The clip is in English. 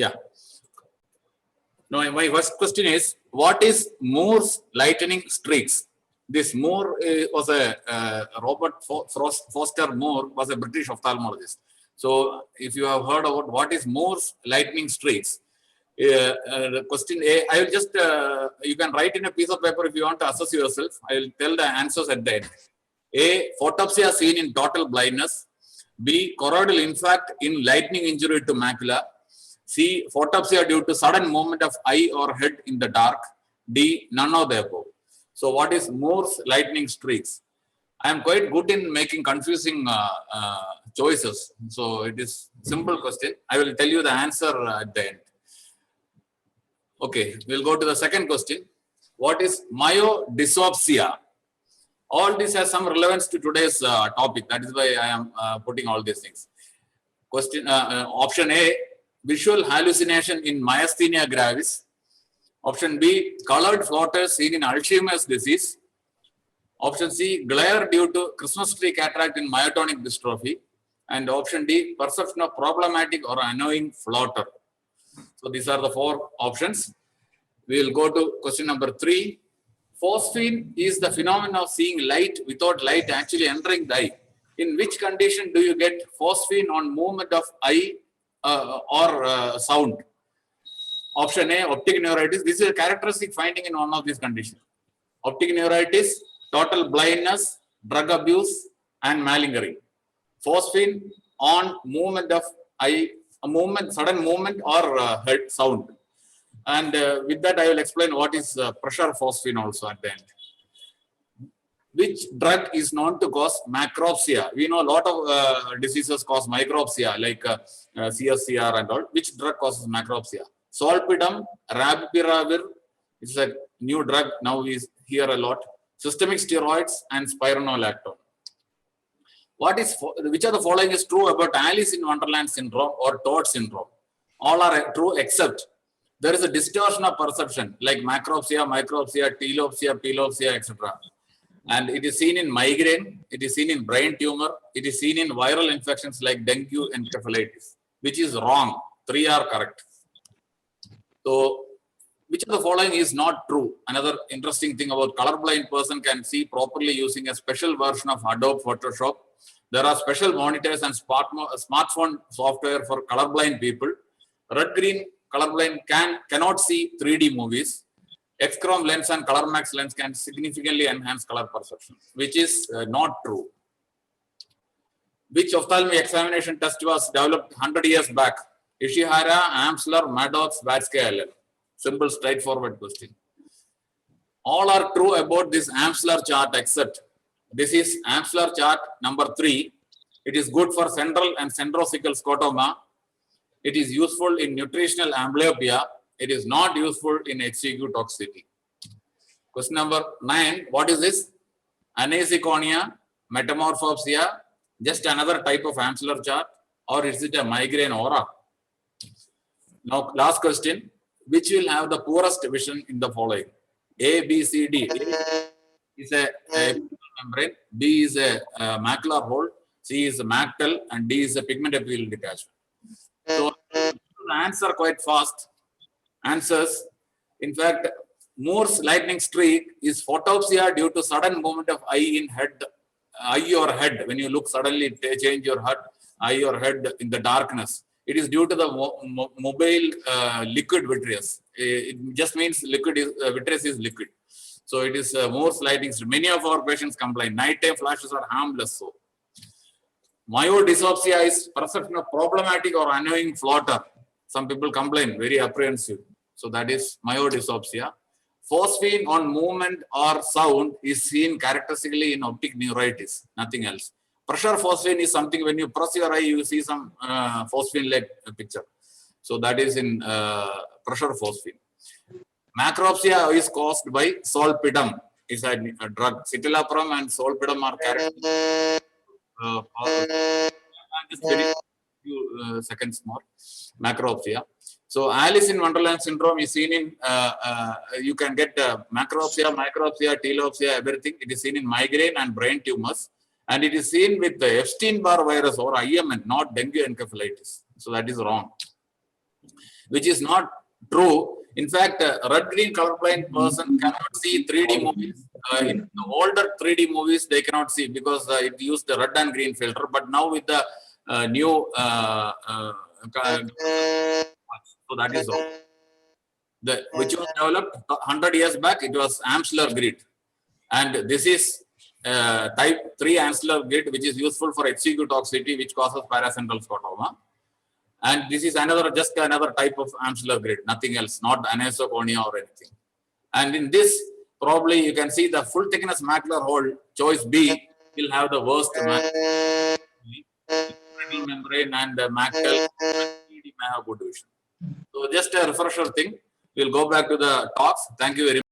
Yeah. Now, my first question is, what is Moore's lightning streaks? This Moore was a Robert Foster Moore was a British ophthalmologist. So, if you have heard about what is Moore's lightning streaks, the question A, I will just you can write in a piece of paper if you want to assess yourself. I will tell the answers at the end. A, photopsia seen in total blindness. B, choroidal infarct in lightning injury to macula. C, photopsia due to sudden movement of eye or head in the dark. D, none of the above. So, what is Moore's lightning streaks? I am quite good in making confusing choices. So, it is simple question. I will tell you the answer at the end. Okay, we'll go to the second question. What is myodysopsia? All this has some relevance to today's topic. That is why I am putting all these things. Question option A, visual hallucination in myasthenia gravis. Option B, colored floaters seen in Alzheimer's disease. Option C, glare due to Christmas tree cataract in myotonic dystrophy. And option D, perception of problematic or annoying floater. So these are the four options. We will go to question number 3. Phosphene is the phenomenon of seeing light without light actually entering the eye. In which condition do you get phosphene on movement of eye or sound? Option A, optic neuritis. This is a characteristic finding in one of these conditions. Optic neuritis, total blindness, drug abuse, and malingering. Phosphene on movement of eye, sudden movement or head sound. And with that, I will explain what is pressure phosphene also at the end. Which drug is known to cause macropsia? We know a lot of diseases cause micropsia, like CSCR and all. Which drug causes macropsia? Solpidem, Rabipiravir, it's a new drug, now we hear a lot. Systemic steroids and spironolactone. Which of the following is true about Alice in Wonderland syndrome or Todd syndrome? All are true except there is a distortion of perception like macropsia, micropsia, telopsia, pelopsia, etc. And it is seen in migraine, it is seen in brain tumor, it is seen in viral infections like dengue and encephalitis, which is wrong. 3 are correct. So, which of the following is not true? Another interesting thing about colorblind person can see properly using a special version of Adobe Photoshop. There are special monitors and smartphone software for colorblind people. Red-green colorblind cannot see 3D movies. X-chrome lens and ColorMax lens can significantly enhance color perception, which is not true. Which ophthalmic examination test was developed 100 years back? Ishihara, Amsler, Maddox, Vatsky-Allen. Simple, straightforward question. All are true about this Amsler chart except this is Amsler chart number 3. It is good for central and centrocecal scotoma. It is useful in nutritional amblyopia. It is not useful in HCQ toxicity. Question number 9. What is this? Aniseconia, metamorphopsia, just another type of Amsler chart, or is it a migraine aura? Now, last question. Which will have the poorest vision in the following? A, B, C, D. A is a membrane, B is a macular hole, C is a mactal, and D is a pigment epithelial detachment. So, the answer quite fast. Answers. In fact, Moore's lightning streak is photopsia due to sudden movement of eye or head. When you look suddenly, change your head, eye or head in the darkness. It is due to the mobile liquid vitreous. It just means vitreous is liquid. So it is Moore's lightning streak. Many of our patients complain. Nighttime flashes are harmless. So myodysopsia is perception of problematic or annoying floater. Some people complain, very apprehensive. So that is myodysopsia. Phosphene on movement or sound is seen characteristically in optic neuritis, nothing else. Pressure phosphene is something when you press your eye, you see some phosphene-like picture. So that is in pressure phosphene. Macropsia is caused by solpidem. It's a drug. Citalopram and solpidem are characteristic. Just very few seconds more. Macropsia. So Alice in Wonderland syndrome is seen in, you can get macropsia, micropsia, telopsia, everything. It is seen in migraine and brain tumors. And it is seen with the Epstein-Barr virus or IMN, not dengue encephalitis. So that is wrong. which is not true. In fact, red-green colorblind person cannot see 3D movies. In the older 3D movies, they cannot see because it used the red and green filter. But now with the new, so that is wrong. Which was developed 100 years back, it was Amsler grid. And this is type 3 Amsler grid, which is useful for HCQ toxicity, which causes paracentral scotoma. And this is just another type of Amsler grid, nothing else, not anisoconia or anything. And in this, probably you can see the full thickness macular hole, choice B, will have the worst membrane and macula may have good vision. So just a refresher thing. We'll go back to the talks. Thank you very much.